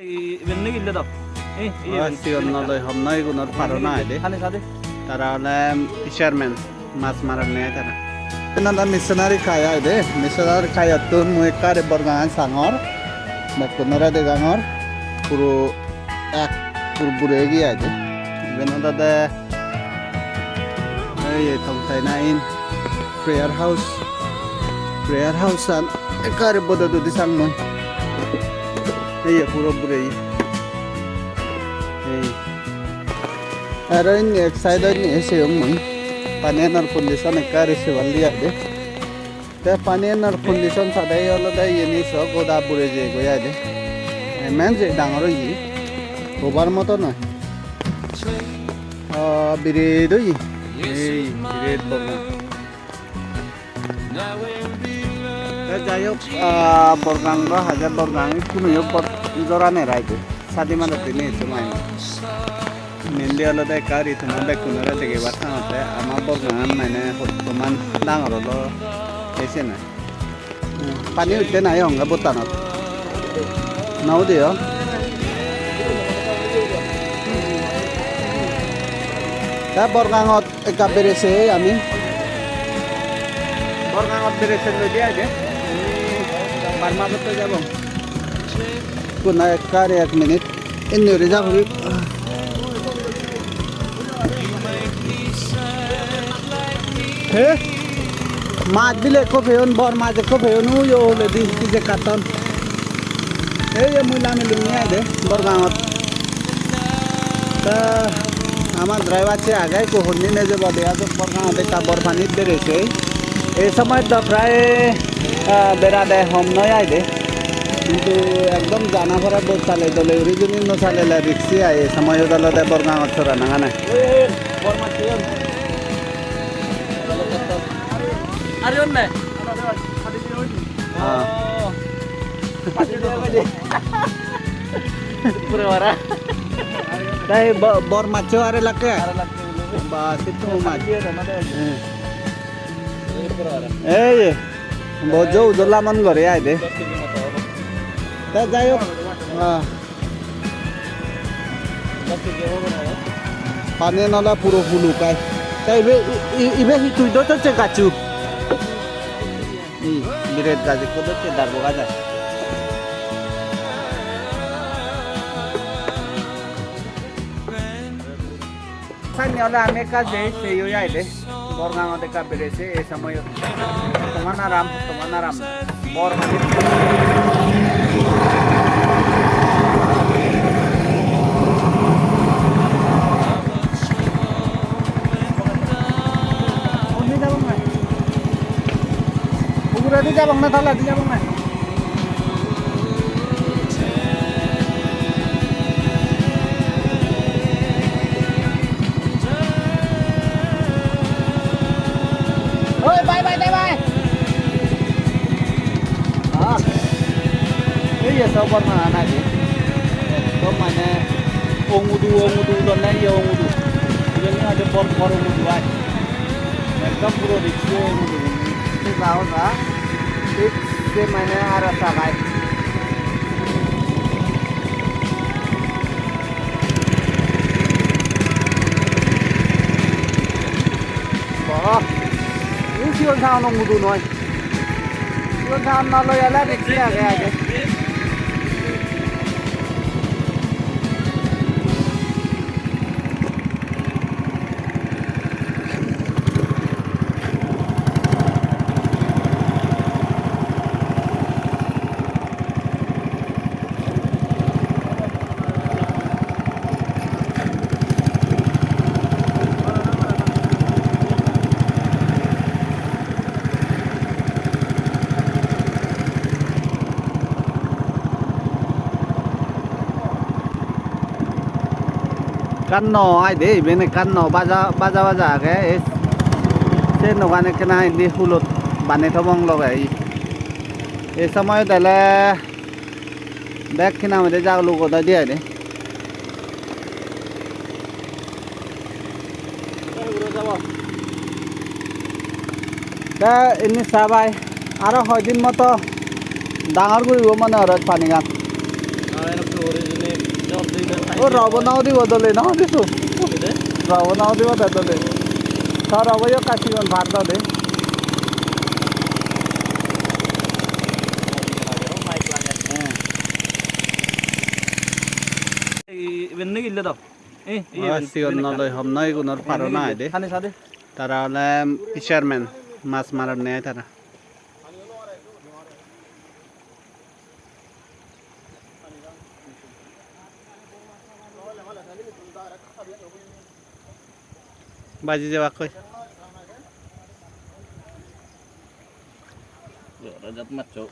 Iben gilde dap. Sionnaloi homnoi gunor parona aile. Hane sade. Tara ole fisherman mas marar ne tara. Nanda missionary kaya ide. Missionary kaya tun mu ekare borgangan sangor. Bakunora de gangor. Puro ek purburegi aide. Benada de ei tongtai in prayer house. Prayer house an ekare boda do disang moi. Ei puro burei. Aroin ek side ni ese umui panenar condition ekare se valli ade te panenar condition sadai holo dai yeni so goda pure je goya de men je dangoro yi obar moto na bire doi ei bire borna te jayok borgang ro hajar borgang kuno yo pot jorane raide sadi mana tini chumai Mainly all the car is another kunara the Gavata, Amaborgan, and Hotoman Dangarolo, Esena. Panu then I own a botana. Now they are that Borgan of a caberese, I mean Borgan of the rest of the day, Parmato Javon. Could I carry a minute in the reserve? He maat bile ko pheon bor maat ko pheon u yo le di je katon he ye mula me lungi ade bor gaot ta amar driver che agai ko honni ne je bode ado bor gaot ta bor pani bere che ei samay ta pray bera de hom noy aide কিন্তু একদম জানা ভরা boat চালে দলে original no chale la rixi ai samay dalo de bor gaot chora na gana bor ma che Arion ne? Pura wara. Dai bor macho are lakke. Bas itu macho. Eh, bojo ujola man gore ai de. Ta jayo. Pane nala puro hulu kai. Tai ibe hitu do to che gachu. Biret gaji kodo che darbo gaja Sanya ola ame ka je se yo yai de borga ngode ka bere se e samoy tomanaram bor mane Di jabang na thala di jabang na Oi bye bye bye Iya sabar na ana di to mane ongudu lo na ya ongudu ini ada bor ongudu ai ekdam puro dikhe ongudu ni sao na से मैंने आ रहा भाई ini siyon sa anong mudo noy siyon sa anong loyala riksya kaya aja Kanno ai de bene kanno baja ke se no gane kena di hulot bane thobong logai e samay dale back kina mede jaglu ko da dia de ta ini sabai aro hoidin moto dangar guri go mane arot pani gan ও রব নাও দিব দলে নাও দিছো রব নাও দিব দলে তার রবইও কাশিগন ভাত দাও দে ইভেন গিলে দাও সিগন নলয় হম নয় গুণর পারো না দে তারা হলে ফিশারম্যান মাছ মারার নেয় তারা বাজি যাওয়া কই rajat macho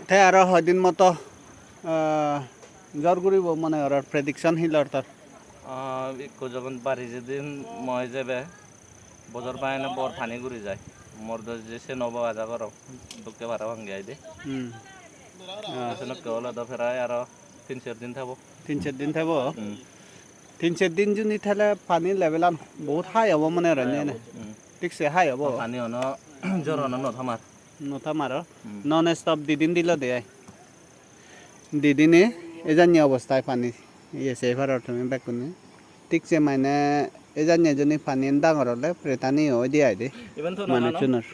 তে আর হদিন মতো জ্বর করিব মানে ওর প্রেডিকশন হিলর তার একটু যখন বাড়ি যেদিন মই যাবে বজর পায় না বর পানি ঘুরি যায় মোর যে সে নব আজা করো দুঃখে ভাড়া ভাঙ্গি আই দে কেবল আদা ফেরায় আর 3-4 দিন থাকবো 3-4 দিন থাকবো 3-4 দিন যদি তাহলে পানি লেভেল বহুত হাই হব মানে রান্না ঠিকছে হাই হব পানি হন জ্বর হন নথামার নথামার নন স্টপ দিদিন দিল দে দিদিনে এজানি অবস্থায় পানি ইয়েছে এবার অর্থমে বেকুনে ঠিকছে মানে এজানি এজনী পানি ডাঙর হলে প্রেতানি হয় দিয়ে দে মানে চুনার